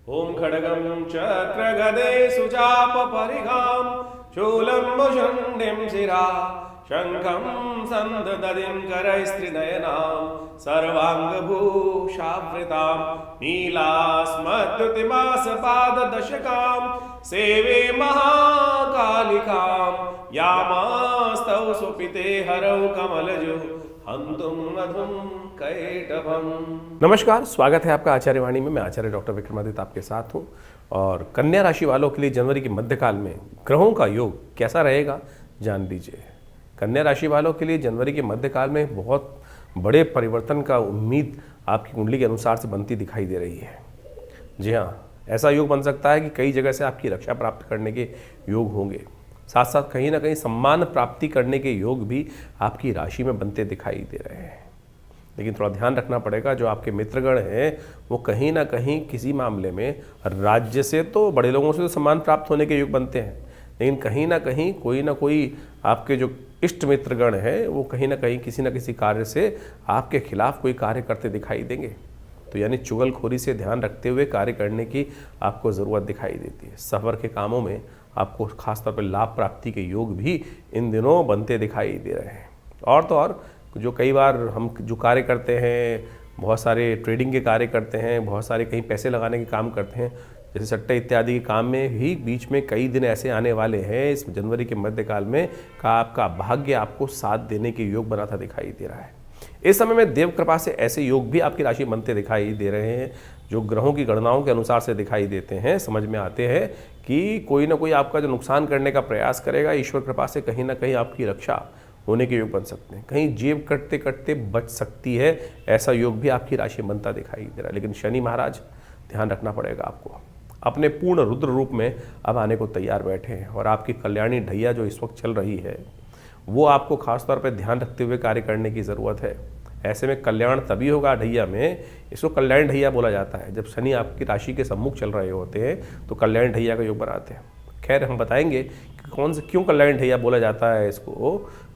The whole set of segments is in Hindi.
ओम खड्गं चक्रगदे सुचापपरिघां शूलं मुषुण्डिं शिरा शङ्खं सन्ददतिं करैस्त्रिनयनां सर्वाङ्गभूषावृतां नीलास्मद्युतिमासपाददशकां सेवे महाकालिकां यामास्तौ स्वपिते हरौ कमलजो हन्तुं मधुं कैटभम्। नमस्कार, स्वागत है आपका आचार्यवाणी में। मैं आचार्य डॉक्टर विक्रमादित्य आपके साथ हूँ। और कन्या राशि वालों के लिए जनवरी के मध्यकाल में ग्रहों का योग कैसा रहेगा जान लीजिए। कन्या राशि वालों के लिए जनवरी के मध्यकाल में बहुत बड़े परिवर्तन का उम्मीद आपकी कुंडली के अनुसार से बनती दिखाई दे रही है। जी हाँ, ऐसा योग बन सकता है कि कई जगह से आपकी रक्षा प्राप्त करने के योग होंगे। साथ साथ कहीं ना कहीं सम्मान प्राप्ति करने के योग भी आपकी राशि में बनते दिखाई दे रहे हैं। लेकिन थोड़ा ध्यान रखना पड़ेगा, जो आपके मित्रगण हैं वो कहीं ना कहीं किसी मामले में राज्य से तो बड़े लोगों से तो सम्मान प्राप्त होने के योग बनते हैं, लेकिन कहीं ना कोई आपके जो इष्ट मित्रगण हैं वो कहीं ना कहीं किसी न किसी कार्य से आपके खिलाफ कोई कार्य करते दिखाई देंगे। तो यानी चुगलखोरी से ध्यान रखते हुए कार्य करने की आपको ज़रूरत दिखाई देती है। सफ़र के कामों में आपको खासतौर पर लाभ प्राप्ति के योग भी इन दिनों बनते दिखाई दे रहे हैं। और तो और जो कई बार हम जो कार्य करते हैं, बहुत सारे ट्रेडिंग के कार्य करते हैं, बहुत सारे कहीं पैसे लगाने के काम करते हैं, जैसे सट्टे इत्यादि के काम में भी बीच में कई दिन ऐसे आने वाले हैं इस जनवरी के मध्यकाल में का आपका भाग्य आपको साथ देने के योग बनाता दिखाई दे रहा है। इस समय में देव कृपा से ऐसे योग भी आपकी राशि बनते दिखाई दे रहे हैं जो ग्रहों की गणनाओं के अनुसार से दिखाई देते हैं। समझ में आते हैं कि कोई ना कोई आपका जो नुकसान करने का प्रयास करेगा, ईश्वर कृपा से कहीं ना कहीं आपकी रक्षा होने के योग बन सकते हैं। कहीं जेब कटते कटते बच सकती है, ऐसा योग भी आपकी राशि बनता दिखाई दे रहा है। लेकिन शनि महाराज ध्यान रखना पड़ेगा आपको, अपने पूर्ण रुद्र रूप में अब आने को तैयार बैठे हैं। और आपकी कल्याणी ढैया जो इस वक्त चल रही है वो आपको खासतौर पर ध्यान रखते हुए कार्य करने की ज़रूरत है। ऐसे में कल्याण तभी होगा ढैया में, इसको कल्याण ढैया बोला जाता है। जब शनि आपकी राशि के सम्मुख चल रहे होते हैं तो कल्याण ढैया का योग बनाते हैं। खैर, हम बताएंगे कि कौन से क्यों कल्याण ढैया बोला जाता है इसको।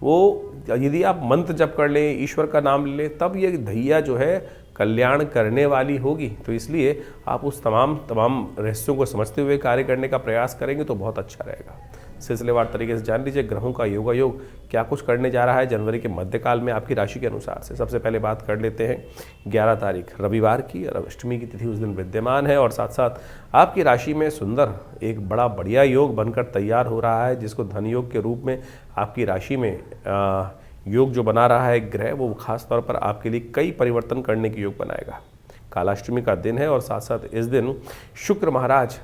वो यदि आप मंत्र जप कर लें, ईश्वर का नाम ले लें, तब ये ढैया जो है कल्याण करने वाली होगी। तो इसलिए आप उस तमाम रहस्यों को समझते हुए कार्य करने का प्रयास करेंगे तो बहुत अच्छा रहेगा। सिलसिलेवार तरीके से जान लीजिए ग्रहों का योग क्या कुछ करने जा रहा है जनवरी के मध्यकाल में आपकी राशि के अनुसार से। सबसे पहले बात कर लेते हैं 11 तारीख रविवार की, और अष्टमी की तिथि उस दिन विद्यमान है। और साथ साथ आपकी राशि में सुंदर एक बड़ा बढ़िया योग बनकर तैयार हो रहा है, जिसको धन योग के रूप में आपकी राशि में योग जो बना रहा है ग्रह, वो खास तौर पर आपके लिए कई परिवर्तन करने की योग बनाएगा। कालाष्टमी का दिन है और साथ साथ इस दिन शुक्र महाराज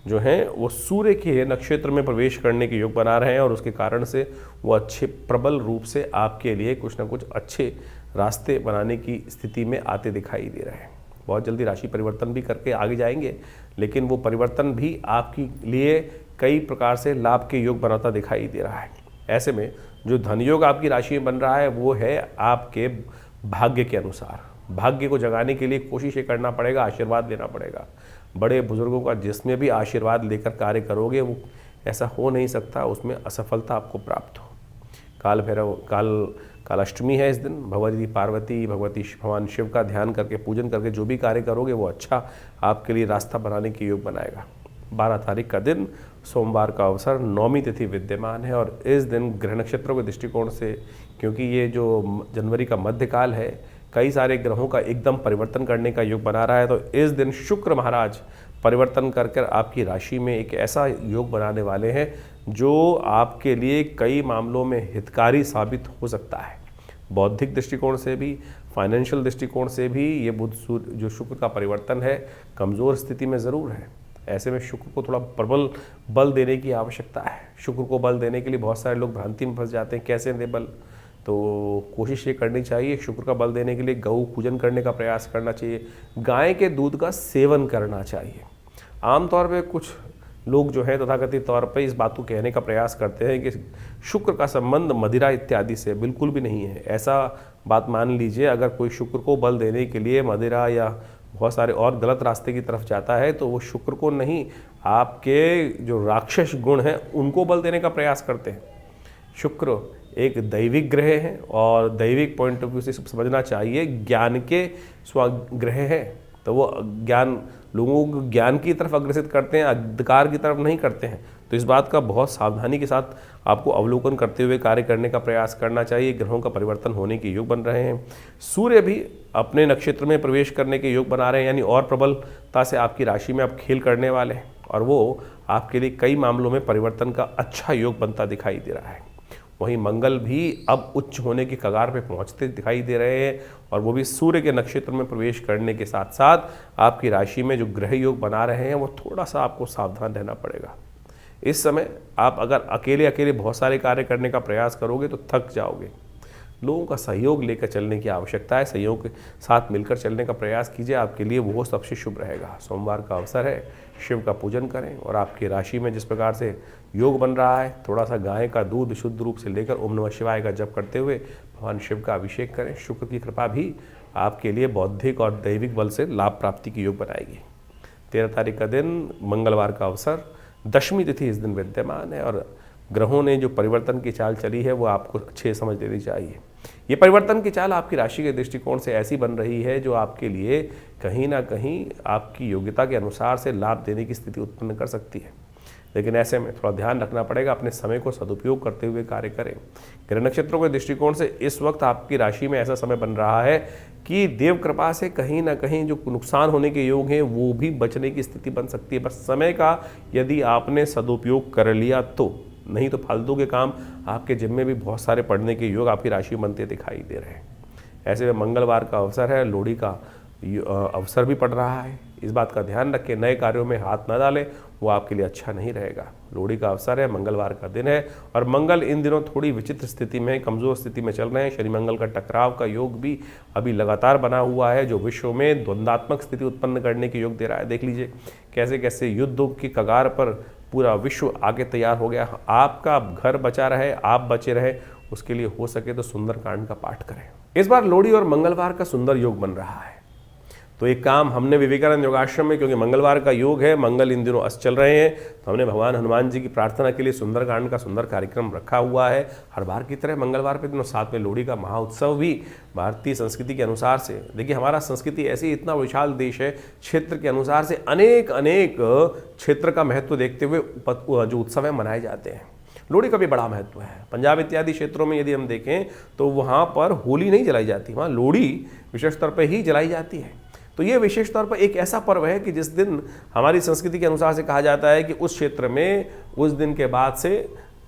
जो हैं वो सूर्य के नक्षत्र में प्रवेश करने के योग बना रहे हैं, और उसके कारण से वो अच्छे प्रबल रूप से आपके लिए कुछ ना कुछ अच्छे रास्ते बनाने की स्थिति में आते दिखाई दे रहे हैं। बहुत जल्दी राशि परिवर्तन भी करके आगे जाएंगे, लेकिन वो परिवर्तन भी आपके लिए कई प्रकार से लाभ के योग बनाता दिखाई दे रहा है। ऐसे में जो धन योग आपकी राशि में बन रहा है वो है आपके भाग्य के अनुसार। भाग्य को जगाने के लिए कोशिश ये करना पड़ेगा, आशीर्वाद लेना पड़ेगा। बड़े बुजुर्गों का जिसमें भी आशीर्वाद लेकर कार्य करोगे वो ऐसा हो नहीं सकता उसमें असफलता आपको प्राप्त हो। कालाष्टमी है इस दिन। भगवती पार्वती, भगवान शिव का ध्यान करके पूजन करके जो भी कार्य करोगे वो अच्छा आपके लिए रास्ता बनाने के योग बनाएगा। 12 तारीख का दिन सोमवार का अवसर, नौमी तिथि विद्यमान है। और इस दिन ग्रह नक्षत्रों के दृष्टिकोण से, क्योंकि ये जो जनवरी का मध्यकाल है, कई सारे ग्रहों का एकदम परिवर्तन करने का योग बना रहा है। तो इस दिन शुक्र महाराज परिवर्तन कर कर आपकी राशि में एक ऐसा योग बनाने वाले हैं जो आपके लिए कई मामलों में हितकारी साबित हो सकता है। बौद्धिक दृष्टिकोण से भी, फाइनेंशियल दृष्टिकोण से भी ये बुध सूर्य जो शुक्र का परिवर्तन है कमज़ोर स्थिति में ज़रूर है। ऐसे में शुक्र को थोड़ा प्रबल बल देने की आवश्यकता है। शुक्र को बल देने के लिए बहुत सारे लोग भ्रांति में फंस जाते हैं, कैसे दे बल। तो कोशिश ये करनी चाहिए, शुक्र का बल देने के लिए गौ पूजन करने का प्रयास करना चाहिए, गाय के दूध का सेवन करना चाहिए। आमतौर पे कुछ लोग जो है तथाकथित तौर पे इस बात को कहने का प्रयास करते हैं कि शुक्र का संबंध मदिरा इत्यादि से बिल्कुल भी नहीं है। ऐसा बात मान लीजिए, अगर कोई शुक्र को बल देने के लिए मदिरा या बहुत सारे और गलत रास्ते की तरफ जाता है तो वो शुक्र को नहीं, आपके जो राक्षस गुण हैं उनको बल देने का प्रयास करते हैं। शुक्र एक दैविक ग्रह है और दैविक पॉइंट ऑफ व्यू से समझना चाहिए ज्ञान के स्वग्रह है। तो वो ज्ञान लोगों को ज्ञान की तरफ अग्रसित करते हैं, अंधकार की तरफ नहीं करते हैं। तो इस बात का बहुत सावधानी के साथ आपको अवलोकन करते हुए कार्य करने का प्रयास करना चाहिए। ग्रहों का परिवर्तन होने के योग बन रहे हैं, सूर्य भी अपने नक्षत्र में प्रवेश करने के योग बना रहे हैं, यानी और प्रबलता से आपकी राशि में आप खेल करने वाले हैं और वो आपके लिए कई मामलों में परिवर्तन का अच्छा योग बनता दिखाई दे रहा है। वहीं मंगल भी अब उच्च होने की कगार पे पहुंचते दिखाई दे रहे हैं और वो भी सूर्य के नक्षत्र में प्रवेश करने के साथ साथ आपकी राशि में जो ग्रह योग बना रहे हैं वो थोड़ा सा आपको सावधान रहना पड़ेगा। इस समय आप अगर अकेले अकेले बहुत सारे कार्य करने का प्रयास करोगे तो थक जाओगे। लोगों का सहयोग लेकर चलने की आवश्यकता है, सहयोग के साथ मिलकर चलने का प्रयास कीजिए, आपके लिए वो सबसे शुभ रहेगा। सोमवार का अवसर है, शिव का पूजन करें और आपकी राशि में जिस प्रकार से योग बन रहा है, थोड़ा सा गाय का दूध शुद्ध रूप से लेकर ओम नमः शिवाय का जप करते हुए भगवान शिव का अभिषेक करें। शुक्र की कृपा भी आपके लिए बौद्धिक और दैविक बल से लाभ प्राप्ति की योग बनाएगी। 13 तारीख का दिन मंगलवार का अवसर, दशमी तिथि इस दिन विद्यमान है और ग्रहों ने जो परिवर्तन की चाल चली है वो आपको अच्छे समझ लेनी चाहिए। ये परिवर्तन की चाल आपकी राशि के दृष्टिकोण से ऐसी बन रही है जो आपके लिए कहीं ना कहीं आपकी योग्यता के अनुसार से लाभ देने की स्थिति उत्पन्न कर सकती है, लेकिन ऐसे में थोड़ा ध्यान रखना पड़ेगा, अपने समय को सदुपयोग करते हुए कार्य करें। ग्रह नक्षत्रों के दृष्टिकोण से इस वक्त आपकी राशि में ऐसा समय बन रहा है कि देव कृपा से कहीं ना कहीं जो नुकसान होने के योग हैं वो भी बचने की स्थिति बन सकती है। बस समय का यदि आपने सदुपयोग कर लिया तो, नहीं तो फालतू के काम आपके जिम्मे भी बहुत सारे पड़ने के योग आपकी राशि में बनते दिखाई दे रहे हैं। ऐसे में मंगलवार का अवसर है, लोहड़ी का अवसर भी पड़ रहा है। इस बात का ध्यान रखें, नए कार्यों में हाथ न डालें, वो आपके लिए अच्छा नहीं रहेगा। लोहड़ी का अवसर है, मंगलवार का दिन है और मंगल इन दिनों थोड़ी विचित्र स्थिति में, कमज़ोर स्थिति में चल रहे हैं। शनि मंगल का टकराव का योग भी अभी लगातार बना हुआ है जो विश्व में द्वंद्वात्मक स्थिति उत्पन्न करने के योग दे रहा है। देख लीजिए कैसे कैसे युद्धों की कगार पर पूरा विश्व आगे तैयार हो गया। आपका घर बचा रहे, आप बचे रहे, उसके लिए हो सके तो सुंदरकांड का पाठ करें। इस बार लोहड़ी और मंगलवार का सुंदर योग बन रहा है, तो एक काम हमने विवेकानंद योगाश्रम में, क्योंकि मंगलवार का योग है, मंगल इन दिनों अस्त चल रहे हैं, तो हमने भगवान हनुमान जी की प्रार्थना के लिए सुंदरकांड का सुंदर कार्यक्रम रखा हुआ है। हर बार की तरह मंगलवार के दिन साथ में लोहड़ी का महाउत्सव भी भारतीय संस्कृति के अनुसार से, देखिए हमारा संस्कृति ऐसी इतना विशाल देश है, क्षेत्र के अनुसार से अनेक अनेक क्षेत्र का महत्व देखते हुए जो उत्सव है मनाए जाते हैं। लोहड़ी का भी बड़ा महत्व है। पंजाब इत्यादि क्षेत्रों में यदि हम देखें तो वहाँ पर होली नहीं जलाई जाती, वहाँ लोहड़ी विशेष तौर पर ही जलाई जाती है। तो ये विशेष तौर पर एक ऐसा पर्व है कि जिस दिन हमारी संस्कृति के अनुसार से कहा जाता है कि उस क्षेत्र में उस दिन के बाद से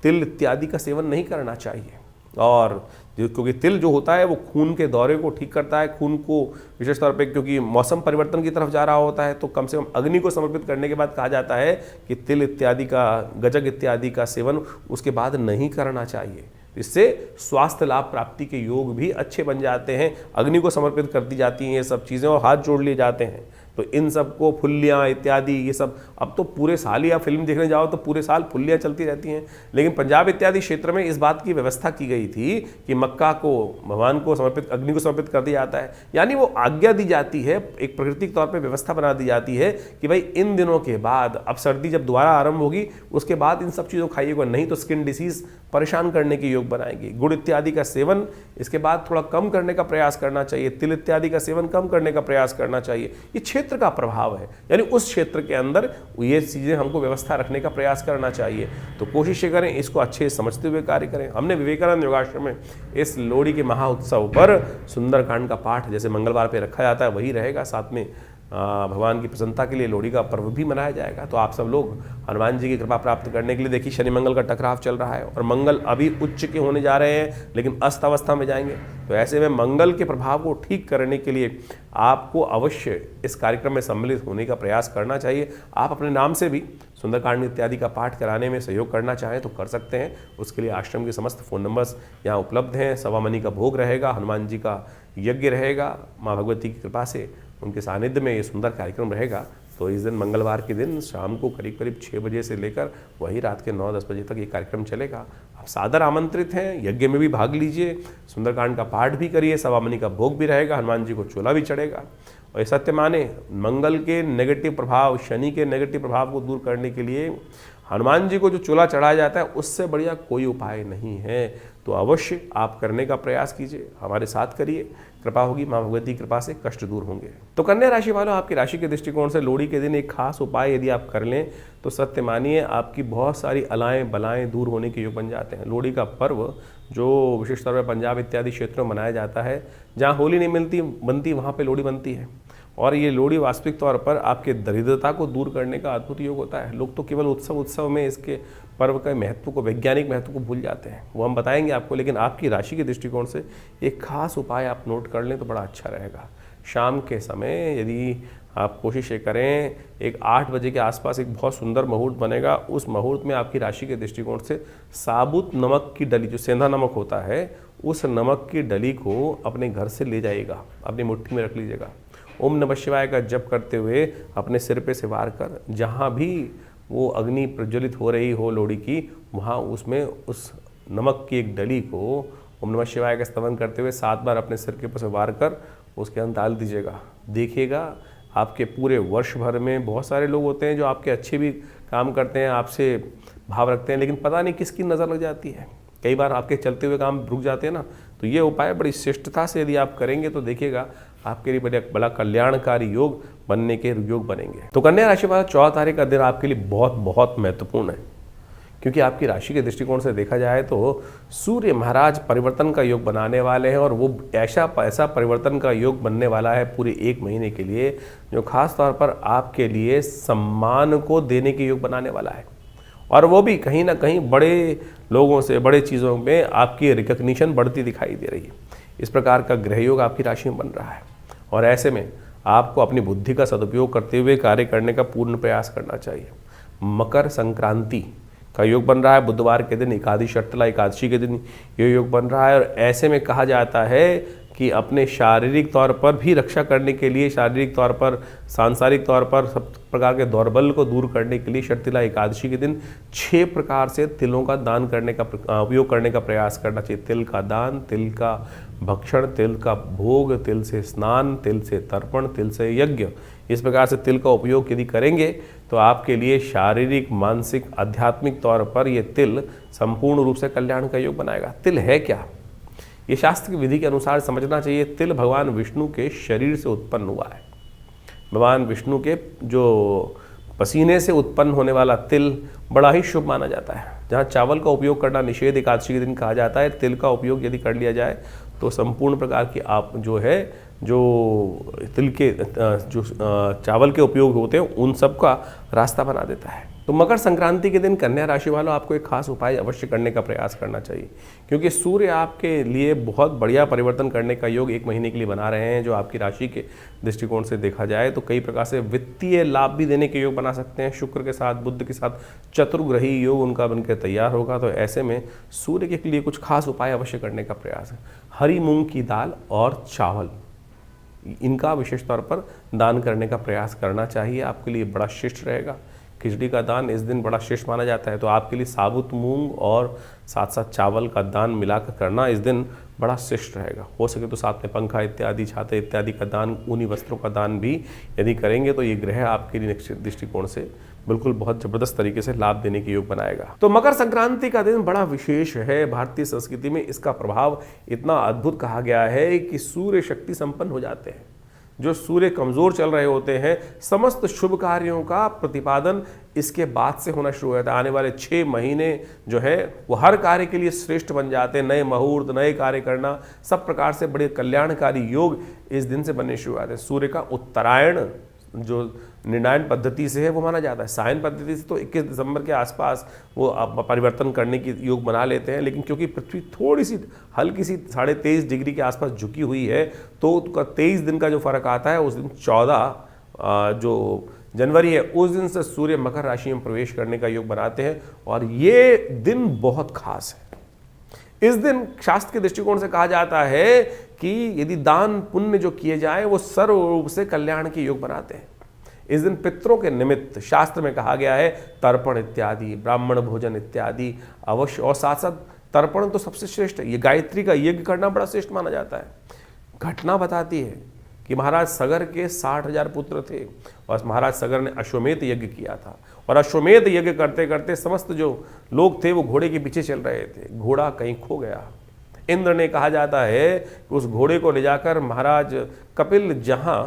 तिल इत्यादि का सेवन नहीं करना चाहिए। और क्योंकि तिल जो होता है वो खून के दौरे को ठीक करता है, खून को विशेष तौर पे, क्योंकि मौसम परिवर्तन की तरफ जा रहा होता है तो कम से कम अग्नि को समर्पित करने के बाद कहा जाता है कि तिल इत्यादि का, गजक इत्यादि का सेवन उसके बाद नहीं करना चाहिए। इससे स्वास्थ्य लाभ प्राप्ति के योग भी अच्छे बन जाते हैं। अग्नि को समर्पित कर दी जाती हैं ये सब चीज़ें और हाथ जोड़ लिए जाते हैं। तो इन सब को फुल्लियाँ इत्यादि ये सब, अब तो पूरे साल ही आप फिल्म देखने जाओ तो पूरे साल फुल्लियाँ चलती रहती हैं, लेकिन पंजाब इत्यादि क्षेत्र में इस बात की व्यवस्था की गई थी कि मक्का को भगवान को समर्पित, अग्नि को समर्पित कर दिया जाता है। यानी वो आज्ञा दी जाती है, एक प्राकृतिक तौर पर व्यवस्था बना दी जाती है कि भाई इन दिनों के बाद, अब सर्दी जब दोबारा आरंभ होगी उसके बाद इन सब चीज़ों खाइएगा, नहीं तो स्किन डिसीज परेशान करने के योग बनाएगी। गुड़ इत्यादि का सेवन इसके बाद थोड़ा कम करने का प्रयास करना चाहिए, तिल इत्यादि का सेवन कम करने का प्रयास करना चाहिए। ये क्षेत्र का प्रभाव है, यानी उस क्षेत्र के अंदर ये चीज़ें हमको व्यवस्था रखने का प्रयास करना चाहिए। तो कोशिश करें इसको अच्छे समझते हुए कार्य करें। हमने विवेकानंद योगाश्रम में इस लोहड़ी के महाउत्सव पर सुंदरकांड का पाठ जैसे मंगलवार पे रखा जाता है वही रहेगा, साथ में भगवान की प्रसन्नता के लिए लोहड़ी का पर्व भी मनाया जाएगा। तो आप सब लोग हनुमान जी की कृपा प्राप्त करने के लिए, देखिए शनि मंगल का टकराव चल रहा है और मंगल अभी उच्च के होने जा रहे हैं लेकिन अस्त अवस्था में जाएंगे। तो ऐसे में मंगल के प्रभाव को ठीक करने के लिए आपको अवश्य इस कार्यक्रम में सम्मिलित होने का प्रयास करना चाहिए। आप अपने नाम से भी सुंदरकांड इत्यादि का पाठ कराने में सहयोग करना चाहें तो कर सकते हैं। उसके लिए आश्रम के समस्त फ़ोन नंबर्स यहाँ उपलब्ध हैं। सवा मनी का भोग रहेगा, हनुमान जी का यज्ञ रहेगा, माँ भगवती की कृपा से उनके सानिध्य में ये सुंदर कार्यक्रम रहेगा। तो इस दिन मंगलवार के दिन शाम को करीब करीब 6 बजे से लेकर वही रात के 9-10 बजे तक ये कार्यक्रम चलेगा। आप सादर आमंत्रित हैं, यज्ञ में भी भाग लीजिए, सुंदरकांड का पाठ भी करिए, सवा मनी का भोग भी रहेगा, हनुमान जी को चोला भी चढ़ेगा। और ये सत्य माने, मंगल के नेगेटिव प्रभाव, शनि के नेगेटिव प्रभाव को दूर करने के लिए हनुमान जी को जो चोला चढ़ाया जाता है उससे बढ़िया कोई उपाय नहीं है। तो अवश्य आप करने का प्रयास कीजिए, हमारे साथ करिए। कृपा होगी, माँ भगवती की कृपा से कष्ट दूर होंगे। तो कन्या राशि वालों, आपकी राशि के दृष्टिकोण से लोहड़ी के दिन एक खास उपाय यदि आप कर लें तो सत्य मानिए आपकी बहुत सारी अलाएं बलाएं दूर होने के योग बन जाते हैं। लोहड़ी का पर्व जो विशेष तौर पर पंजाब इत्यादि क्षेत्रों में मनाया जाता है, जहाँ होली नहीं बनती वहाँ पर लोहड़ी बनती है। और ये लोहड़ी वास्तविक तौर पर आपके दरिद्रता को दूर करने का अद्भुत योग होता है। लोग तो केवल उत्सव में इसके पर्व के महत्व को, वैज्ञानिक महत्व को भूल जाते हैं, वो हम बताएंगे आपको। लेकिन आपकी राशि के दृष्टिकोण से एक खास उपाय आप नोट कर लें तो बड़ा अच्छा रहेगा। शाम के समय यदि आप कोशिश करें, एक 8 बजे के आसपास एक बहुत सुंदर मुहूर्त बनेगा। उस मुहूर्त में आपकी राशि के दृष्टिकोण से साबुत नमक की डली, जो सेंधा नमक होता है, उस नमक की डली को अपने घर से ले जाइएगा, अपनी मुट्ठी में रख लीजिएगा। ओम नमः शिवाय का जप करते हुए अपने सिर पे से वार कर, जहाँ भी वो अग्नि प्रज्वलित हो रही हो लोहड़ी की, वहाँ उसमें उस नमक की एक डली को ओम नमः शिवाय का स्तवन करते हुए 7 बार अपने सिर के ऊपर से वार कर उसके अंदर डाल दीजिएगा। देखिएगा आपके पूरे वर्ष भर में बहुत सारे लोग होते हैं जो आपके अच्छे भी काम करते हैं, आपसे भाव रखते हैं, लेकिन पता नहीं किसकी नज़र लग जाती है। कई बार आपके चलते हुए काम रुक जाते हैं ना। तो ये उपाय बड़ी श्रेष्ठता से यदि आप करेंगे तो देखिएगा आपके लिए बड़ा कल्याणकारी योग बनने के योग बनेंगे। तो कन्या राशि वाला 14 तारीख का दिन आपके लिए बहुत बहुत महत्वपूर्ण है, क्योंकि आपकी राशि के दृष्टिकोण से देखा जाए तो सूर्य महाराज परिवर्तन का योग बनाने वाले हैं। और वो ऐसा परिवर्तन का योग बनने वाला है पूरे 1 महीने के लिए, जो खास तौर पर आपके लिए सम्मान को देने के योग बनाने वाला है। और वो भी कहीं ना कहीं बड़े लोगों से, बड़े चीज़ों में आपकी रिकग्निशन बढ़ती दिखाई दे रही है। इस प्रकार का ग्रह योग आपकी राशि में बन रहा है, और ऐसे में आपको अपनी बुद्धि का सदुपयोग करते हुए कार्य करने का पूर्ण प्रयास करना चाहिए। मकर संक्रांति का योग बन रहा है बुधवार के दिन, शर्तला एकादशी के दिन ये योग बन रहा है। और ऐसे में कहा जाता है कि अपने शारीरिक तौर पर भी रक्षा करने के लिए, शारीरिक तौर पर, सांसारिक तौर पर सब प्रकार के दौर्बल्य को दूर करने के लिए शर्तिला एकादशी के दिन 6 प्रकार से तिलों का दान करने का उपयोग करने का प्रयास करना चाहिए। तिल का दान, तिल का भक्षण, तिल का भोग, तिल से स्नान, तिल से तर्पण, तिल से यज्ञ, इस प्रकार से तिल का उपयोग यदि करेंगे तो आपके लिए शारीरिक, मानसिक, आध्यात्मिक तौर पर ये तिल संपूर्ण रूप से कल्याण का योग बनाएगा। तिल है क्या, ये शास्त्र की विधि के अनुसार समझना चाहिए। तिल भगवान विष्णु के शरीर से उत्पन्न हुआ है। भगवान विष्णु के जो पसीने से उत्पन्न होने वाला तिल बड़ा ही शुभ माना जाता है। जहाँ चावल का उपयोग करना निषेध एकादशी के दिन कहा जाता है, तिल का उपयोग यदि कर लिया जाए तो संपूर्ण प्रकार की आप जो तिल के जो चावल के उपयोग होते हैं उन सब का रास्ता बना देता है। तो मकर संक्रांति के दिन कन्या राशि वालों आपको एक खास उपाय अवश्य करने का प्रयास करना चाहिए, क्योंकि सूर्य आपके लिए बहुत बढ़िया परिवर्तन करने का योग 1 महीने के लिए बना रहे हैं। जो आपकी राशि के दृष्टिकोण से देखा जाए तो कई प्रकार से वित्तीय लाभ भी देने के योग बना सकते हैं। शुक्र के साथ, बुध के साथ चतुर्ग्रही योग उनका बनकर तैयार होगा। तो ऐसे में सूर्य के लिए कुछ खास उपाय अवश्य करने का प्रयास है। हरी मूंग की दाल और चावल, इनका विशेष तौर पर दान करने का प्रयास करना चाहिए, आपके लिए बड़ा श्रेष्ठ रहेगा। खिचड़ी का दान इस दिन बड़ा श्रेष्ठ माना जाता है, तो आपके लिए साबुत मूंग और साथ साथ चावल का दान मिलाकर करना इस दिन बड़ा श्रेष्ठ रहेगा। हो सके तो साथ में पंखा इत्यादि, छाते इत्यादि का दान, ऊनी वस्त्रों का दान भी यदि करेंगे तो ये ग्रह आपके लिए दृष्टिकोण से बिल्कुल बहुत जबरदस्त तरीके से लाभ देने के योग बनाएगा। तो मकर संक्रांति का दिन बड़ा विशेष है। भारतीय संस्कृति में इसका प्रभाव इतना अद्भुत कहा गया है कि सूर्य शक्ति संपन्न हो जाते हैं। जो सूर्य कमजोर चल रहे होते हैं, समस्त शुभ कार्यों का प्रतिपादन इसके बाद से होना शुरू हो जाता है। आने वाले 6 महीने जो है वो हर कार्य के लिए श्रेष्ठ बन जाते हैं। नए मुहूर्त, नए कार्य करना, सब प्रकार से बड़े कल्याणकारी योग इस दिन से बनने शुरू हो जाते हैं। सूर्य का उत्तरायण जो निर्णायन पद्धति से है वो माना जाता है। सायन पद्धति से तो 21 दिसंबर के आसपास वो परिवर्तन करने की योग बना लेते हैं, लेकिन क्योंकि पृथ्वी थोड़ी सी हल्की सी 23.5 डिग्री के आसपास झुकी हुई है तो 23 दिन का जो फर्क आता है, उस दिन 14 जो जनवरी है उस दिन से सूर्य मकर राशि में प्रवेश करने का योग बनाते हैं। और ये दिन बहुत खास है। इस दिन शास्त्र के दृष्टिकोण से कहा जाता है कि यदि दान पुण्य जो किए जाए वो सर्व रूप से कल्याण के योग बनाते हैं। इस दिन पितरों के निमित्त शास्त्र में कहा गया है तर्पण इत्यादि, ब्राह्मण भोजन इत्यादि अवश्य, और साथ साथ तर्पण तो सबसे श्रेष्ठ है। ये गायत्री का यज्ञ करना बड़ा श्रेष्ठ माना जाता है। घटना बताती है कि महाराज सगर के 60,000 पुत्र थे और महाराज सगर ने अश्वमेध यज्ञ किया था, और अश्वमेध यज्ञ करते करते समस्त जो लोग थे वो घोड़े के पीछे चल रहे थे। घोड़ा कहीं खो गया, इंद्र ने कहा जाता है कि उस घोड़े को ले जाकर महाराज कपिल जहाँ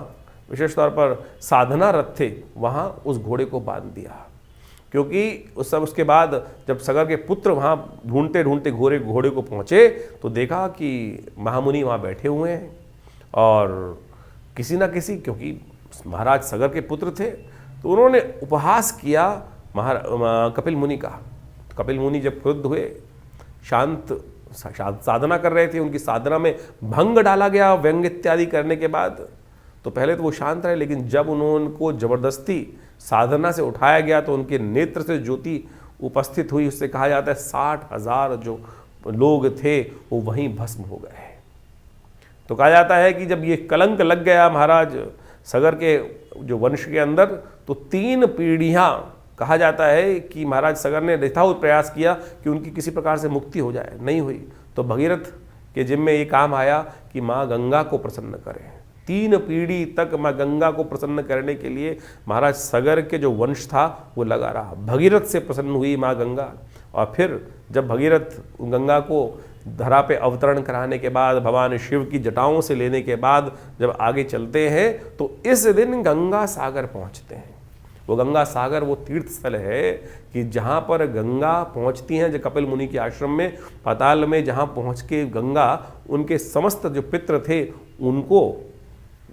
विशेष तौर पर साधना रथ थे वहाँ उस घोड़े को बांध दिया, क्योंकि उस सब उसके बाद जब सगर के पुत्र वहाँ ढूंढते ढूंढते घोड़े को पहुँचे तो देखा कि महामुनि वहाँ बैठे हुए हैं और किसी ना किसी, क्योंकि महाराज सगर के पुत्र थे, तो उन्होंने उपहास किया कपिल मुनि का। तो कपिल मुनि जब क्रुद्ध हुए, शांत साधना कर रहे थे, उनकी साधना में भंग डाला गया व्यंग इत्यादि करने के बाद, तो पहले तो वो शांत रहे, लेकिन जब उनको जबरदस्ती साधना से उठाया गया तो उनके नेत्र से ज्योति उपस्थित हुई। उससे कहा जाता है 60,000 जो लोग थे वो वहीं भस्म हो गए। तो कहा जाता है कि जब ये कलंक लग गया महाराज सगर के जो वंश के अंदर, तो 3 पीढ़ियां कहा जाता है कि महाराज सगर ने यथावत प्रयास किया कि उनकी किसी प्रकार से मुक्ति हो जाए, नहीं हुई। तो भगीरथ के जिम्मे ये काम आया कि माँ गंगा को प्रसन्न करें। 3 पीढ़ी तक माँ गंगा को प्रसन्न करने के लिए महाराज सगर के जो वंश था वो लगा रहा। भगीरथ से प्रसन्न हुई माँ गंगा, और फिर जब भगीरथ गंगा को धरा पे अवतरण कराने के बाद, भगवान शिव की जटाओं से लेने के बाद जब आगे चलते हैं तो इस दिन गंगा सागर पहुंचते हैं। वो गंगा सागर वो तीर्थ स्थल है कि जहाँ पर गंगा पहुँचती हैं, जो कपिल मुनि के आश्रम में पाताल में जहाँ पहुँच के गंगा उनके समस्त जो पितृ थे उनको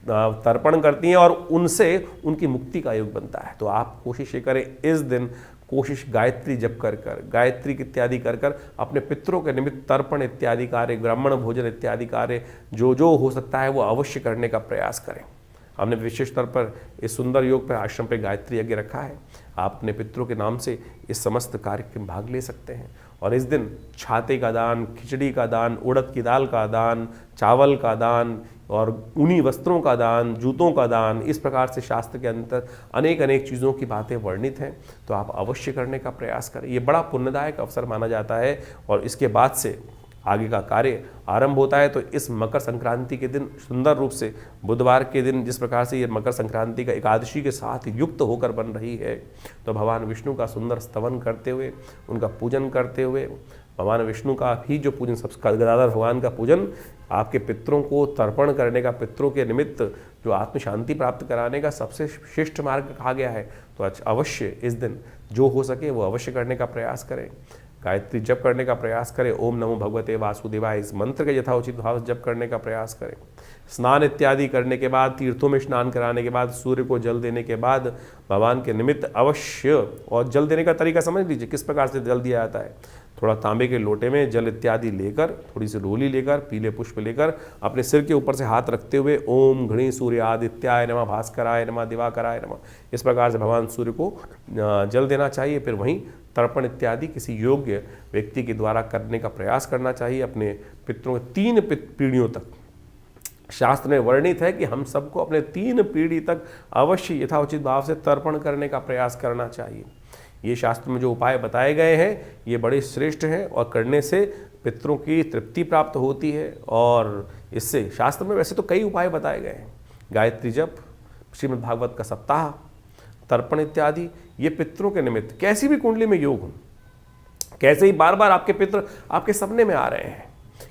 तर्पण करती हैं और उनसे उनकी मुक्ति का योग बनता है। तो आप कोशिश ये करें, इस दिन कोशिश गायत्री जप कर गायत्री इत्यादि कर अपने पितरों के निमित्त तर्पण इत्यादि कार्य, ब्राह्मण भोजन इत्यादि कार्य जो हो सकता है वो अवश्य करने का प्रयास करें। हमने विशेष तौर पर इस सुंदर योग पर आश्रम पे गायत्री यज्ञ रखा है। आप अपने पितरों के नाम से इस समस्त कार्यक्रम भाग ले सकते हैं। और इस दिन छाते का दान, खिचड़ी का दान, उड़द की दाल का दान, चावल का दान और ऊनी वस्त्रों का दान, जूतों का दान, इस प्रकार से शास्त्र के अंदर अनेक चीज़ों की बातें वर्णित हैं। तो आप अवश्य करने का प्रयास करें। ये बड़ा पुण्यदायक अवसर माना जाता है और इसके बाद से आगे का कार्य आरंभ होता है। तो इस मकर संक्रांति के दिन सुंदर रूप से बुधवार के दिन जिस प्रकार से ये मकर संक्रांति का एकादशी के साथ युक्त होकर बन रही है, तो भगवान विष्णु का सुंदर स्तवन करते हुए, उनका पूजन करते हुए, भगवान विष्णु का भी जो पूजन, सब गदाधर भगवान का पूजन, आपके पितरों को तर्पण करने का, पितरों के निमित्त जो आत्म शांति प्राप्त कराने का सबसे श्रेष्ठ मार्ग कहा गया है। तो अवश्य इस दिन जो हो सके वो अवश्य करने का प्रयास करें। गायत्री जप करने का प्रयास करें। ओम नमो भगवते वासुदेवाय इस मंत्र के यथाउचित भाव जप करने का प्रयास करें। स्नान इत्यादि करने के बाद, तीर्थों में स्नान कराने के बाद, सूर्य को जल देने के बाद भगवान के निमित्त अवश्य, और जल देने का तरीका समझ लीजिए किस प्रकार से जल दिया जाता है। थोड़ा तांबे के लोटे में जल इत्यादि लेकर, थोड़ी सी रोली लेकर, पीले पुष्प लेकर अपने सिर के ऊपर से हाथ रखते हुए ओम घृणी सूर्य आदित्याय नमः, भास्कराय नमः, दिवाकराय नमः, इस प्रकार से भगवान सूर्य को जल देना चाहिए। फिर वहीं तर्पण इत्यादि किसी योग्य व्यक्ति के द्वारा करने का प्रयास करना चाहिए अपने पितरों के 3 पीढ़ियों तक। शास्त्र में वर्णित है कि हम सबको अपने 3 पीढ़ी तक अवश्य यथाउचित भाव से तर्पण करने का प्रयास करना चाहिए। ये शास्त्र में जो उपाय बताए गए हैं ये बड़े श्रेष्ठ हैं और करने से पितरों की तृप्ति प्राप्त होती है। और इससे शास्त्र में वैसे तो कई उपाय बताए गए हैं, गायत्री जप, श्रीमद् भागवत का सप्ताह, तर्पण इत्यादि, ये पितरों के निमित्त कैसी भी कुंडली में योग हो, कैसे ही बार बार आपके पितर आपके सपने में आ रहे हैं,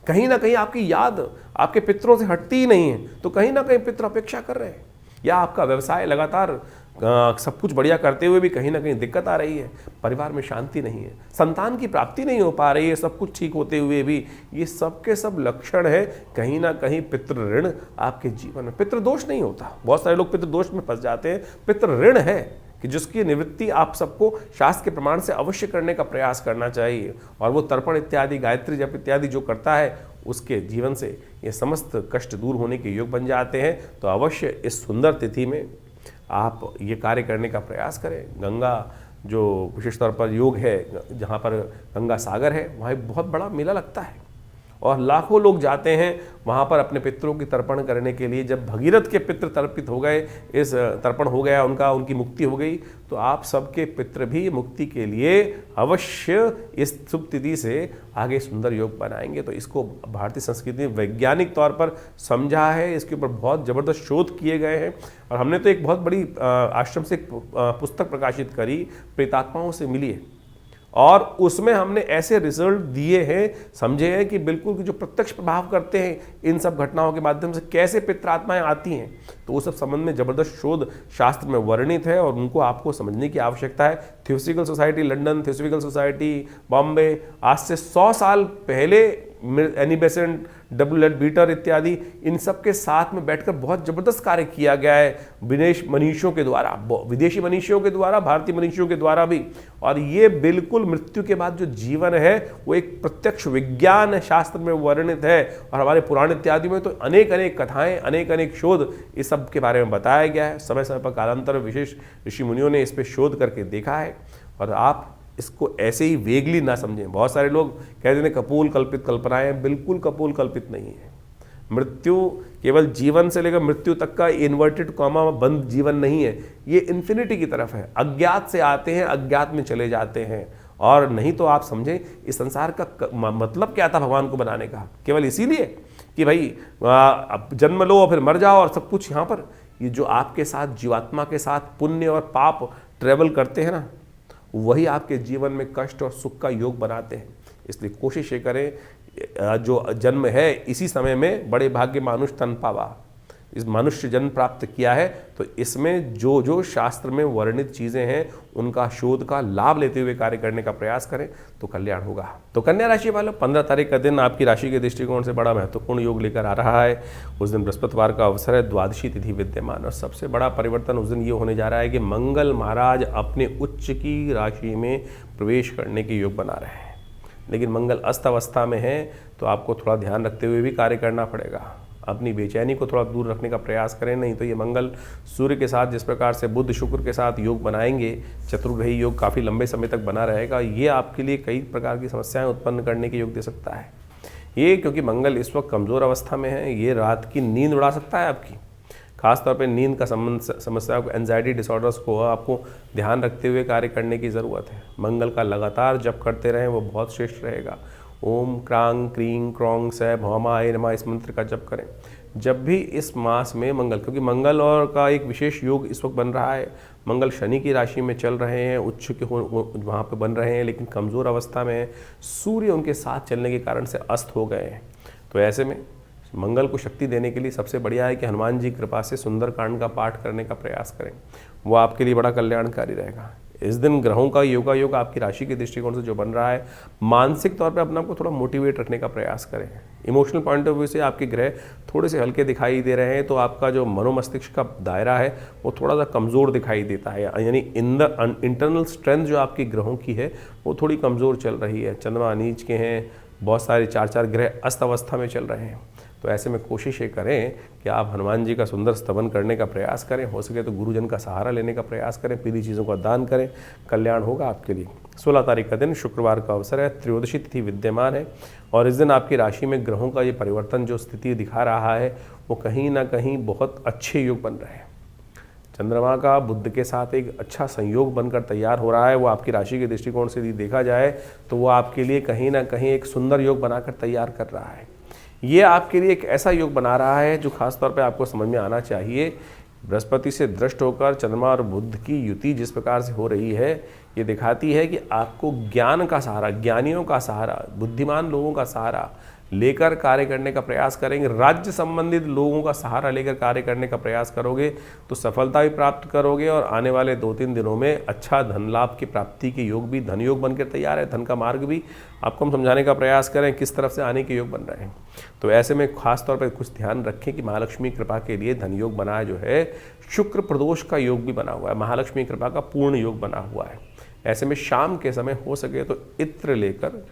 कहीं ना कहीं आपकी याद आपके पितरों से हटती ही नहीं है, तो कहीं ना कहीं पितर अपेक्षा कर रहे हैं, या आपका व्यवसाय लगातार सब कुछ बढ़िया करते हुए भी कहीं ना कहीं दिक्कत आ रही है, परिवार में शांति नहीं है, संतान की प्राप्ति नहीं हो पा रही है, सब कुछ ठीक होते हुए भी, ये सब के सब लक्षण है कहीं ना कहीं पितृ ऋण आपके जीवन में। पितृ दोष नहीं होता, बहुत सारे लोग पितृ दोष में फंस जाते हैं, पितृ ऋण है कि जिसकी निवृत्ति आप सबको शास्त्र के प्रमाण से अवश्य करने का प्रयास करना चाहिए। और वो तर्पण इत्यादि, गायत्री जप इत्यादि जो करता है उसके जीवन से ये समस्त कष्ट दूर होने के योग बन जाते हैं। तो अवश्य इस सुंदर तिथि में आप ये कार्य करने का प्रयास करें। गंगा जो विशेष तौर पर योग है, जहाँ पर गंगा सागर है, वहाँ एक बहुत बड़ा मेला लगता है और लाखों लोग जाते हैं वहाँ पर अपने पितरों की तर्पण करने के लिए। जब भगीरथ के पितृ तर्पित हो गए, इस तर्पण हो गया उनकी मुक्ति हो गई, तो आप सबके पितृ भी मुक्ति के लिए अवश्य इस शुभ तिथि से आगे सुंदर योग बनाएंगे। तो इसको भारतीय संस्कृति में वैज्ञानिक तौर पर समझा है, इसके ऊपर बहुत ज़बरदस्त शोध किए गए हैं। और हमने तो एक बहुत बड़ी आश्रम से एक पुस्तक प्रकाशित करी, प्रेतात्माओं से मिलिए, और उसमें हमने ऐसे रिजल्ट दिए हैं, समझे हैं कि बिल्कुल जो प्रत्यक्ष प्रभाव करते हैं इन सब घटनाओं के माध्यम से कैसे पितरात्माएं आती हैं, तो वो सब संबंध में जबरदस्त शोध शास्त्र में वर्णित है और उनको आपको समझने की आवश्यकता है। Theosophical society London, theosophical society Bombay, आज से 100 साल पहले Annie Besant, W Leadbeater इत्यादि, इन सब के साथ में बैठकर बहुत जबरदस्त कार्य किया गया है विदेश मनीषियों के द्वारा, विदेशी मनीषियों के द्वारा, भारतीय मनीषियों के द्वारा भी। और ये बिल्कुल मृत्यु के बाद जो जीवन है वो एक प्रत्यक्ष विज्ञान शास्त्र में वर्णित है और हमारे पुराण इत्यादि में तो अनेक अनेक कथाएं, अनेक अनेक शोध इस सब के बारे में बताया गया है। समय समय पर कालांतर विशेष ऋषि मुनियों ने इस पर शोध करके देखा है और आप इसको ऐसे ही वेगली ना समझें। बहुत सारे लोग कहते हैं कपोल कल्पित कल्पनाएं, बिल्कुल कपोल कल्पित नहीं है। मृत्यु केवल जीवन से लेकर मृत्यु तक का इन्वर्टेड कॉमा बंद जीवन नहीं है, ये इन्फिनिटी की तरफ है। अज्ञात से आते हैं, अज्ञात में चले जाते हैं। और नहीं तो आप समझें इस संसार का मतलब क्या था भगवान को बनाने का, केवल इसीलिए कि भाई अब जन्म लो और फिर मर जाओ और सब कुछ यहाँ पर। ये जो आपके साथ जीवात्मा के साथ पुण्य और पाप ट्रेवल करते हैं ना, वही आपके जीवन में कष्ट और सुख का योग बनाते हैं। इसलिए कोशिश ये करें जो जन्म है इसी समय में बड़े भाग्य मानुष तन पावा, इस मनुष्य जन्म प्राप्त किया है, तो इसमें जो जो शास्त्र में वर्णित चीज़ें हैं उनका शोध का लाभ लेते हुए कार्य करने का प्रयास करें तो कल्याण होगा। तो कन्या राशि वालों, 15 तारीख का दिन आपकी राशि के दृष्टिकोण से बड़ा महत्वपूर्ण योग लेकर आ रहा है। उस दिन बृहस्पतिवार का अवसर है, द्वादशी तिथि विद्यमान, और सबसे बड़ा परिवर्तन उस दिन ये होने जा रहा है कि मंगल महाराज अपने उच्च की राशि में प्रवेश करने के योग बना रहे हैं। लेकिन मंगल अस्त अवस्था में है तो आपको थोड़ा ध्यान रखते हुए भी कार्य करना पड़ेगा। अपनी बेचैनी को थोड़ा दूर रखने का प्रयास करें, नहीं तो ये मंगल सूर्य के साथ जिस प्रकार से बुध शुक्र के साथ योग बनाएंगे, चतुर्ग्रही योग काफ़ी लंबे समय तक बना रहेगा। ये आपके लिए कई प्रकार की समस्याएं उत्पन्न करने के योग दे सकता है। ये क्योंकि मंगल इस वक्त कमज़ोर अवस्था में है, ये रात की नींद उड़ा सकता है आपकी। खासतौर पे नींद का संबंध समस्याओं को, एंजाइटी डिसऑर्डर्स को आपको ध्यान रखते हुए कार्य करने की ज़रूरत है। मंगल का लगातार जप करते रहें, वो बहुत श्रेष्ठ रहेगा। ओम क्रांग क्रीं क्रौंग सै भौमाय नमः, इस मंत्र का जप करें जब भी इस मास में मंगल, क्योंकि मंगल और का एक विशेष योग इस वक्त बन रहा है। मंगल शनि की राशि में चल रहे हैं, उच्च के वहाँ पे बन रहे हैं, लेकिन कमज़ोर अवस्था में सूर्य उनके साथ चलने के कारण से अस्त हो गए हैं। तो ऐसे में मंगल को शक्ति देने के लिए सबसे बढ़िया है कि हनुमान जी की कृपा से सुंदरकांड का पाठ करने का प्रयास करें, वो आपके लिए बड़ा कल्याणकारी रहेगा। इस दिन ग्रहों का योगा योग आपकी राशि के दृष्टिकोण से जो बन रहा है, मानसिक तौर पे अपने आप को थोड़ा मोटिवेट रखने का प्रयास करें। इमोशनल पॉइंट ऑफ व्यू से आपके ग्रह थोड़े से हल्के दिखाई दे रहे हैं, तो आपका जो मनोमस्तिष्क का दायरा है वो थोड़ा सा कमज़ोर दिखाई देता है, यानी इंटरनल स्ट्रेंथ जो आपकी ग्रहों की है वो थोड़ी कमज़ोर चल रही है। चंद्रमा नीच के हैं, बहुत सारे 4 ग्रह अस्त अवस्था में चल रहे हैं। तो ऐसे में कोशिश ये करें कि आप हनुमान जी का सुंदर स्तवन करने का प्रयास करें, हो सके तो गुरुजन का सहारा लेने का प्रयास करें, पीली चीज़ों का दान करें, कल्याण होगा आपके लिए। 16 तारीख का दिन शुक्रवार का अवसर है, त्रयोदशी तिथि विद्यमान है और इस दिन आपकी राशि में ग्रहों का ये परिवर्तन जो स्थिति दिखा रहा है वो कहीं ना कहीं बहुत अच्छे योग बन रहे हैं। चंद्रमा का बुध के साथ एक अच्छा संयोग बनकर तैयार हो रहा है, वो आपकी राशि के दृष्टिकोण से यदि देखा जाए तो वो आपके लिए कहीं ना कहीं एक सुंदर योग बनाकर तैयार कर रहा है। ये आपके लिए एक ऐसा योग बना रहा है जो खास तौर पे आपको समझ में आना चाहिए। बृहस्पति से दृष्ट होकर चंद्रमा और बुध की युति जिस प्रकार से हो रही है, ये दिखाती है कि आपको ज्ञान का सहारा, ज्ञानियों का सहारा, बुद्धिमान लोगों का सहारा लेकर कार्य करने का प्रयास करेंगे। राज्य संबंधित लोगों का सहारा लेकर कार्य करने का प्रयास करोगे तो सफलता भी प्राप्त करोगे और आने वाले 2-3 दिनों में अच्छा धन लाभ की प्राप्ति के योग भी, धन योग बनकर तैयार है। धन का मार्ग भी आपको हम समझाने का प्रयास करें किस तरफ से आने के योग बन रहे हैं। तो ऐसे में खास तौर पर कुछ ध्यान रखें कि महालक्ष्मी कृपा के लिए धन योग बना जो है, शुक्र प्रदोष का योग भी बना हुआ है, महालक्ष्मी कृपा का पूर्ण योग बना हुआ है। ऐसे में शाम के समय हो सके तो इत्र लेकर,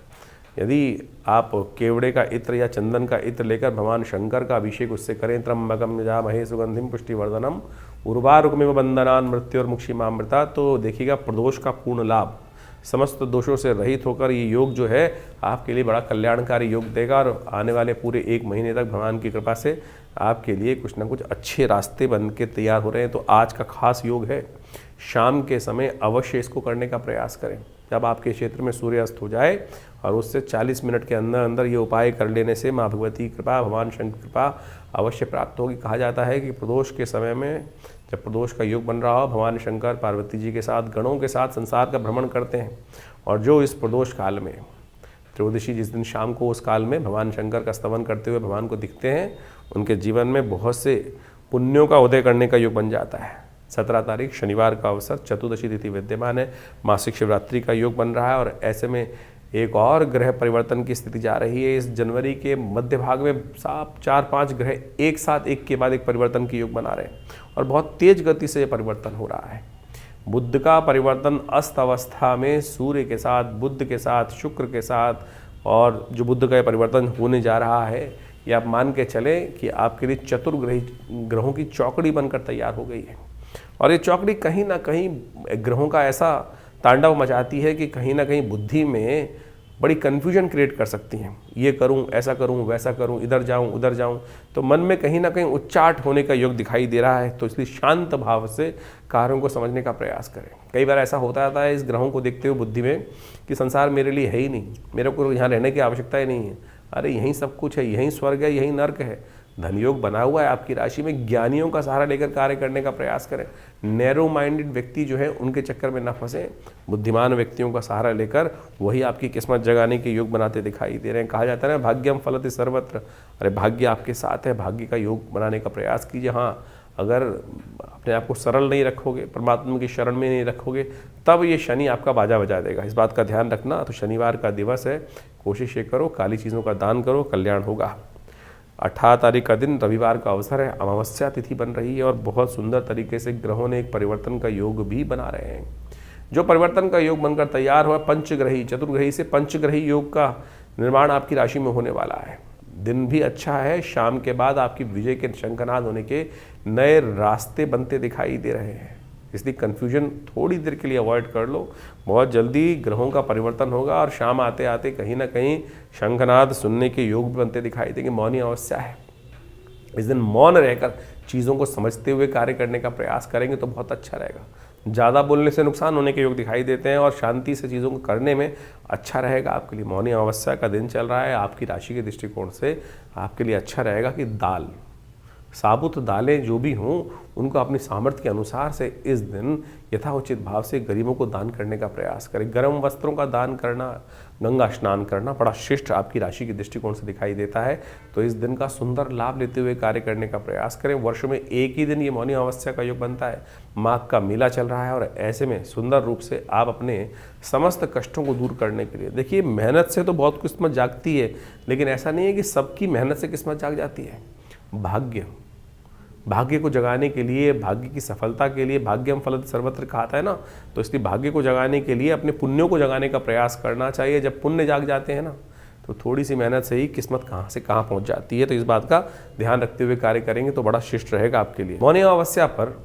यदि आप केवड़े का इत्र या चंदन का इत्र लेकर भगवान शंकर का अभिषेक उससे करें। त्र्यंबकम यजामहे सुगंधिम पुष्टिवर्धनम उर्वारुकमिव बंधनान् मृत्युर्मुक्षीमामृता, तो देखिएगा प्रदोष का पूर्ण लाभ, समस्त दोषों से रहित होकर ये योग जो है आपके लिए बड़ा कल्याणकारी योग देगा और आने वाले पूरे 1 महीने तक भगवान की कृपा से आपके लिए कुछ ना कुछ अच्छे रास्ते बन के तैयार हो रहे हैं। तो आज का खास योग है, शाम के समय अवश्य इसको करने का प्रयास करें। जब आपके क्षेत्र में सूर्यास्त हो जाए और उससे 40 मिनट के अंदर अंदर ये उपाय कर लेने से माँ भगवती कृपा, भगवान शंकर कृपा अवश्य प्राप्त होगी। कहा जाता है कि प्रदोष के समय में जब प्रदोष का योग बन रहा हो, भगवान शंकर पार्वती जी के साथ गणों के साथ संसार का भ्रमण करते हैं। और जो इस प्रदोष काल में त्रयोदशी जिस दिन शाम को, उस काल में भगवान शंकर का स्तवन करते हुए भगवान को दिखते हैं, उनके जीवन में बहुत से पुण्यों का उदय करने का योग बन जाता है। 17 तारीख शनिवार का अवसर, चतुर्दशी तिथि विद्यमान है, मासिक शिवरात्रि का योग बन रहा है और ऐसे में एक और ग्रह परिवर्तन की स्थिति जा रही है। इस जनवरी के मध्य भाग में 4-5 ग्रह एक साथ एक के बाद एक परिवर्तन के योग बना रहे हैं और बहुत तेज गति से परिवर्तन हो रहा है। बुध का परिवर्तन अस्त अवस्था में सूर्य के साथ, बुध के साथ, शुक्र के साथ, और जो बुध का परिवर्तन होने जा रहा है, ये आप मान के चलें कि आपके लिए चतुर्ग्रही ग्रहों की चौकड़ी बनकर तैयार हो गई है। और ये चौकड़ी कहीं ना कहीं ग्रहों का ऐसा तांडव मचाती है कि कहीं ना कहीं बुद्धि में बड़ी कन्फ्यूजन क्रिएट कर सकती हैं। ये करूं, ऐसा करूं, वैसा करूं, इधर जाऊं, उधर जाऊं, तो मन में कहीं ना कहीं उच्चाट होने का योग दिखाई दे रहा है। तो इसलिए शांत भाव से कार्यों को समझने का प्रयास करें। कई बार ऐसा होता रहता है इस ग्रहों को देखते हुए बुद्धि में कि संसार मेरे लिए है ही नहीं, मेरे को यहाँ रहने की आवश्यकता ही नहीं है, अरे यहीं सब कुछ है, यहीं स्वर्ग है, यहीं नर्क है। धन योग बना हुआ है आपकी राशि में, ज्ञानियों का सहारा लेकर कार्य करने का प्रयास करें। नैरो माइंडेड व्यक्ति जो है उनके चक्कर में न फंसे, बुद्धिमान व्यक्तियों का सहारा लेकर वही आपकी किस्मत जगाने के योग बनाते दिखाई दे रहे हैं। कहा जाता है ना, भाग्यम फलति सर्वत्र, अरे भाग्य आपके साथ है, भाग्य का योग बनाने का प्रयास कीजिए। हाँ, अगर अपने आप को सरल नहीं रखोगे, परमात्मा की शरण में नहीं रखोगे, तब ये शनि आपका बाजा बजा देगा। इस बात का ध्यान रखना। तो शनिवार का दिवस है, कोशिश ये करो, काली चीज़ों का दान करो, कल्याण होगा। 18 तारीख का दिन रविवार का अवसर है, अमावस्या तिथि बन रही है और बहुत सुंदर तरीके से ग्रहों ने एक परिवर्तन का योग भी बना रहे हैं। जो परिवर्तन का योग बनकर तैयार हुआ, पंचग्रही, चतुर्ग्रही से पंचग्रही योग का निर्माण आपकी राशि में होने वाला है। दिन भी अच्छा है, शाम के बाद आपकी विजय के शंखनाद होने के नए रास्ते बनते दिखाई दे रहे हैं। इसलिए कन्फ्यूजन थोड़ी देर के लिए अवॉइड कर लो। बहुत जल्दी ग्रहों का परिवर्तन होगा और शाम आते आते कहीं ना कहीं शंखनाद सुनने के योग भी बनते दिखाई देंगे। मौनी अमावस्या है, इस दिन मौन रहकर चीज़ों को समझते हुए कार्य करने का प्रयास करेंगे तो बहुत अच्छा रहेगा। ज़्यादा बोलने से नुकसान होने के योग दिखाई देते हैं और शांति से चीज़ों को करने में अच्छा रहेगा आपके लिए। मौनी अमावस्या का दिन चल रहा है, आपकी राशि के दृष्टिकोण से आपके लिए अच्छा रहेगा कि दाल, साबुत दालें जो भी हों, उनको अपनी सामर्थ्य के अनुसार से इस दिन यथाउचित भाव से गरीबों को दान करने का प्रयास करें। गर्म वस्त्रों का दान करना, गंगा स्नान करना बड़ा श्रेष्ठ आपकी राशि के दृष्टिकोण से दिखाई देता है। तो इस दिन का सुंदर लाभ लेते हुए कार्य करने का प्रयास करें। वर्ष में एक ही दिन ये मौनी अमावस्या का योग बनता है। माघ का मेला चल रहा है और ऐसे में सुंदर रूप से आप अपने समस्त कष्टों को दूर करने के लिए, देखिए मेहनत से तो बहुत किस्मत जागती है, लेकिन ऐसा नहीं है कि सबकी मेहनत से किस्मत जाग जाती है। भाग्य को जगाने के लिए, भाग्य की सफलता के लिए, भाग्यम फलति सर्वत्र कहा है ना, तो इसलिए भाग्य को जगाने के लिए अपने पुण्यों को जगाने का प्रयास करना चाहिए। जब पुण्य जाग जाते हैं ना, तो थोड़ी सी मेहनत से ही किस्मत कहाँ से कहाँ पहुँच जाती है। तो इस बात का ध्यान रखते हुए कार्य करेंगे तो बड़ा शिष्ट रहेगा आपके लिए। मौनी अमावस्या पर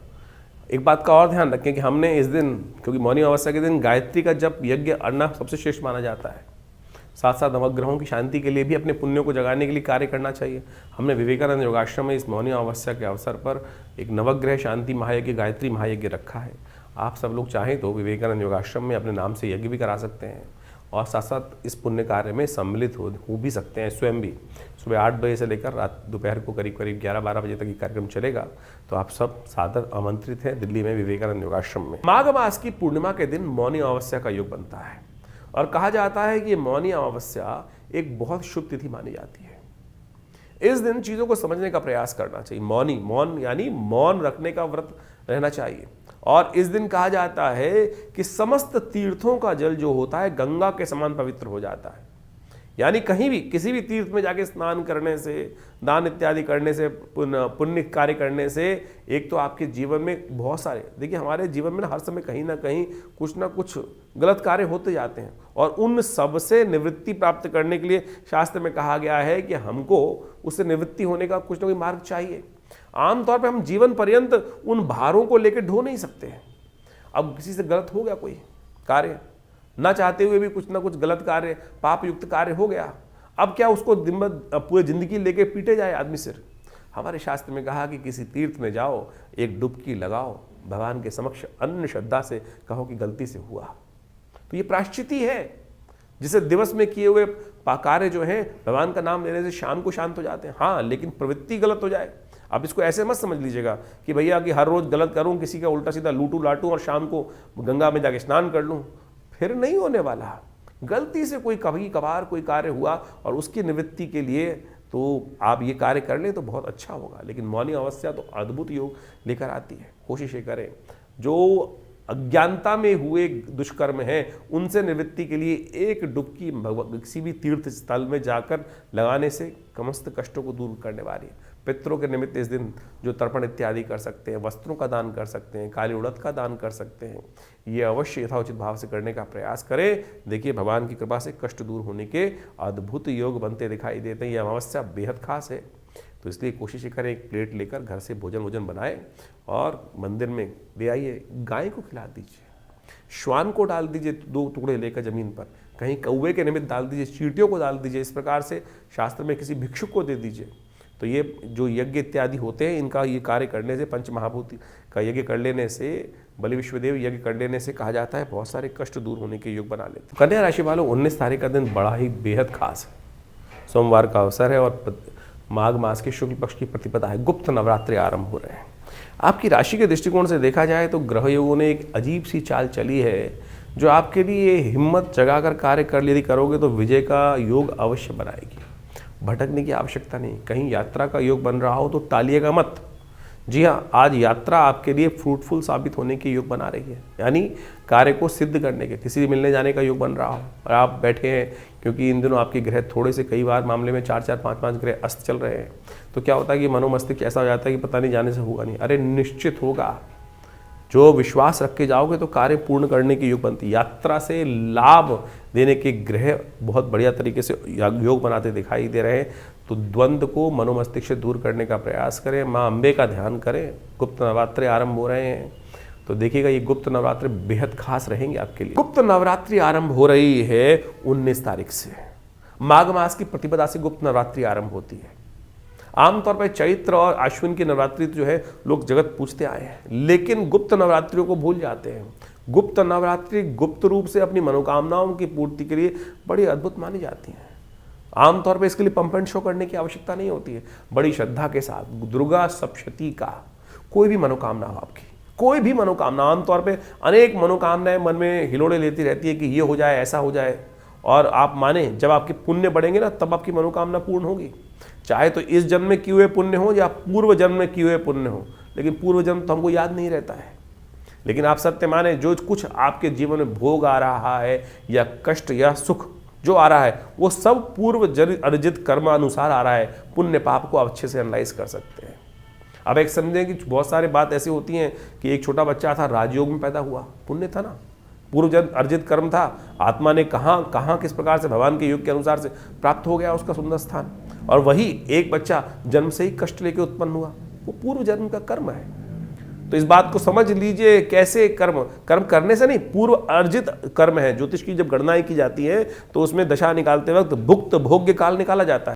एक बात का और ध्यान रखें कि हमने इस दिन, क्योंकि मौनी अमावस्या के दिन गायत्री का जप, यज्ञ करना सबसे श्रेष्ठ माना जाता है, साथ साथ नवग्रहों की शांति के लिए भी अपने पुण्यों को जगाने के लिए कार्य करना चाहिए। हमने विवेकानंद योगाश्रम में इस मौनी अमावस्या के अवसर पर एक नवग्रह शांति महायज्ञ, गायत्री महायज्ञ रखा है। आप सब लोग चाहें तो विवेकानंद योगाश्रम में अपने नाम से यज्ञ भी करा सकते हैं और साथ साथ इस पुण्य कार्य में सम्मिलित हो भी सकते हैं स्वयं भी। सुबह 8 बजे से लेकर रात दोपहर को करीब 11-12 बजे तक ये कार्यक्रम चलेगा। तो आप सब सादर आमंत्रित हैं दिल्ली में विवेकानंद योगाश्रम में। माघ मास की पूर्णिमा के दिन मौनी अमावस्या का योग बनता है और कहा जाता है कि मौनी अमावस्या एक बहुत शुभ तिथि मानी जाती है। इस दिन चीज़ों को समझने का प्रयास करना चाहिए। मौन यानी मौन रखने का व्रत रहना चाहिए। और इस दिन कहा जाता है कि समस्त तीर्थों का जल जो होता है गंगा के समान पवित्र हो जाता है। यानी कहीं भी किसी भी तीर्थ में जाके स्नान करने से, दान इत्यादि करने से, पुण्य कार्य करने से एक तो आपके जीवन में बहुत सारे, देखिए हमारे जीवन में हर समय कहीं ना कहीं कुछ ना कुछ गलत कार्य होते जाते हैं और उन सब से निवृत्ति प्राप्त करने के लिए शास्त्र में कहा गया है कि हमको उससे निवृत्ति होने का कुछ ना कोई मार्ग चाहिए। आमतौर पर हम जीवन पर्यंत उन भारों को लेकर ढो नहीं सकते हैं। अब किसी से गलत हो गया कोई कार्य, ना चाहते हुए भी कुछ ना कुछ गलत कार्य, पाप युक्त कार्य हो गया, अब क्या उसको पूरी जिंदगी लेके पीटे जाए आदमी सिर? हमारे शास्त्र में कहा कि किसी तीर्थ में जाओ, एक डुबकी लगाओ, भगवान के समक्ष अन्य श्रद्धा से कहो कि गलती से हुआ। तो ये प्रायश्चित है जिसे दिवस में किए हुए कार्य जो है भगवान का नाम लेने से शाम को शांत हो जाते हैं। हाँ, लेकिन प्रवृत्ति गलत हो जाए, आप इसको ऐसे मत समझ लीजिएगा कि भैया कि हर रोज गलत करूं, किसी का उल्टा सीधा लूटू लाटूं और शाम को गंगा में जाके स्नान कर लूं, फिर नहीं होने वाला। गलती से कोई कभी कभार कोई कार्य हुआ और उसकी निवृत्ति के लिए तो आप ये कार्य कर लें तो बहुत अच्छा होगा, लेकिन मौनी अमावस्या तो अद्भुत योग लेकर आती है। कोशिश ये करें जो अज्ञानता में हुए दुष्कर्म हैं उनसे निवृत्ति के लिए एक डुबकी किसी भी तीर्थ स्थल में जाकर लगाने से समस्त कष्टों को दूर करने वाली है। पितरों के निमित्त इस दिन जो तर्पण इत्यादि कर सकते हैं, वस्त्रों का दान कर सकते हैं, काली उड़द का दान कर सकते हैं, ये अवश्य यथाउचित भाव से करने का प्रयास करें। देखिए भगवान की कृपा से कष्ट दूर होने के अद्भुत योग बनते दिखाई देते हैं। ये अमावस्या बेहद खास है, तो इसलिए कोशिश करें एक प्लेट लेकर घर से भोजन बनाएं और मंदिर में ले आइए, गाय को खिला दीजिए, श्वान को डाल दीजिए 2 टुकड़े लेकर जमीन पर, कहीं कौवे के निमित्त डाल दीजिए, चींटियों को डाल दीजिए, इस प्रकार से शास्त्र में किसी भिक्षुक को दे दीजिए। तो ये जो यज्ञ इत्यादि होते हैं इनका ये कार्य करने से, पंच महाभूति का यज्ञ कर लेने से, बलि विश्वदेव यज्ञ कर लेने से कहा जाता है बहुत सारे कष्ट दूर होने के योग बना लेते हैं। कन्या राशि वालों 19 तारीख का दिन बड़ा ही बेहद खास है। सोमवार का अवसर है और माघ मास के शुक्ल पक्ष की प्रतिपदा है। गुप्त नवरात्रि आरंभ हो रहे हैं। आपकी राशि के दृष्टिकोण से देखा जाए तो ग्रह योगों ने एक अजीब सी चाल चली है जो आपके लिए हिम्मत जगाकर कार्य कर यदि करोगे तो विजय का योग अवश्य बनाएगी। भटकने की आवश्यकता नहीं। कहीं यात्रा का योग बन रहा हो तो टालिएगा मत। जी हाँ, आज यात्रा आपके लिए फ्रूटफुल साबित होने के योग बना रही है, यानी कार्य को सिद्ध करने के, किसी से मिलने जाने का योग बन रहा हो और आप बैठे हैं, क्योंकि इन दिनों आपके ग्रह थोड़े से कई बार मामले में 4-4, 5-5 ग्रह अस्त चल रहे हैं, तो क्या होता है कि मनोमस्तिष्क ऐसा हो जाता है कि पता नहीं जाने से होगा नहीं। अरे निश्चित होगा। जो विश्वास रख के जाओगे तो कार्य पूर्ण करने की योग बनती है। यात्रा से लाभ देने के ग्रह बहुत बढ़िया तरीके से योग बनाते दिखाई दे रहे हैं। तो द्वंद्व को मनोमस्तिष्क से दूर करने का प्रयास करें, माँ अम्बे का ध्यान करें। गुप्त नवरात्रि आरंभ हो रहे हैं, तो देखिएगा ये गुप्त नवरात्रि बेहद खास रहेंगे आपके लिए। गुप्त नवरात्रि आरंभ हो रही है 19 तारीख से। माघ मास की प्रतिपदा से गुप्त नवरात्रि आरंभ होती है। आमतौर पर चैत्र और अश्विन की नवरात्रि जो है लोग जगत पूछते आए हैं, लेकिन गुप्त नवरात्रियों को भूल जाते हैं। गुप्त नवरात्रि गुप्त रूप से अपनी मनोकामनाओं की पूर्ति के लिए बड़ी अद्भुत मानी जाती हैं। आमतौर पर इसके लिए पंप एंड शो करने की आवश्यकता नहीं होती है। बड़ी श्रद्धा के साथ दुर्गा सप्तशती का कोई भी मनोकामना हो आपकी, कोई भी मनोकामना, आमतौर पे अनेक मनोकामनाएं मन में हिलोड़े लेती रहती है कि ये हो जाए, ऐसा हो जाए, और आप माने जब आपके पुण्य बढ़ेंगे ना तब आपकी मनोकामना पूर्ण होगी। चाहे तो इस जन्म में किए हुए पुण्य हो या पूर्व जन्म में किए हुए पुण्य हो, लेकिन पूर्व जन्म तो हमको याद नहीं रहता है। लेकिन आप सत्य माने, जो कुछ आपके जीवन में भोग आ रहा है या कष्ट या सुख जो आ रहा है वो सब पूर्व अर्जित कर्म अनुसार आ रहा है। पुण्य पाप को आप अच्छे से एनालाइज कर सकते हैं। अब एक समझें कि बहुत सारी बात ऐसी होती हैं कि एक छोटा बच्चा था, राजयोग में पैदा हुआ, पुण्य था ना, पूर्व जन्म अर्जित कर्म था, आत्मा ने कहाँ किस प्रकार से भगवान के योग के अनुसार से प्राप्त हो गया उसका सुंदर स्थान। और वही एक बच्चा जन्म से ही कष्ट लेके उत्पन्न हुआ, वो पूर्व जन्म का कर्म है। तो इस बात को समझ लीजिए, कैसे कर्म करने से नहीं, पूर्व अर्जित कर्म है। ज्योतिष की जब गणनाएं की जाती है तो उसमें दशा निकालते वक्त भुक्त भोग्य काल निकाला जाता है।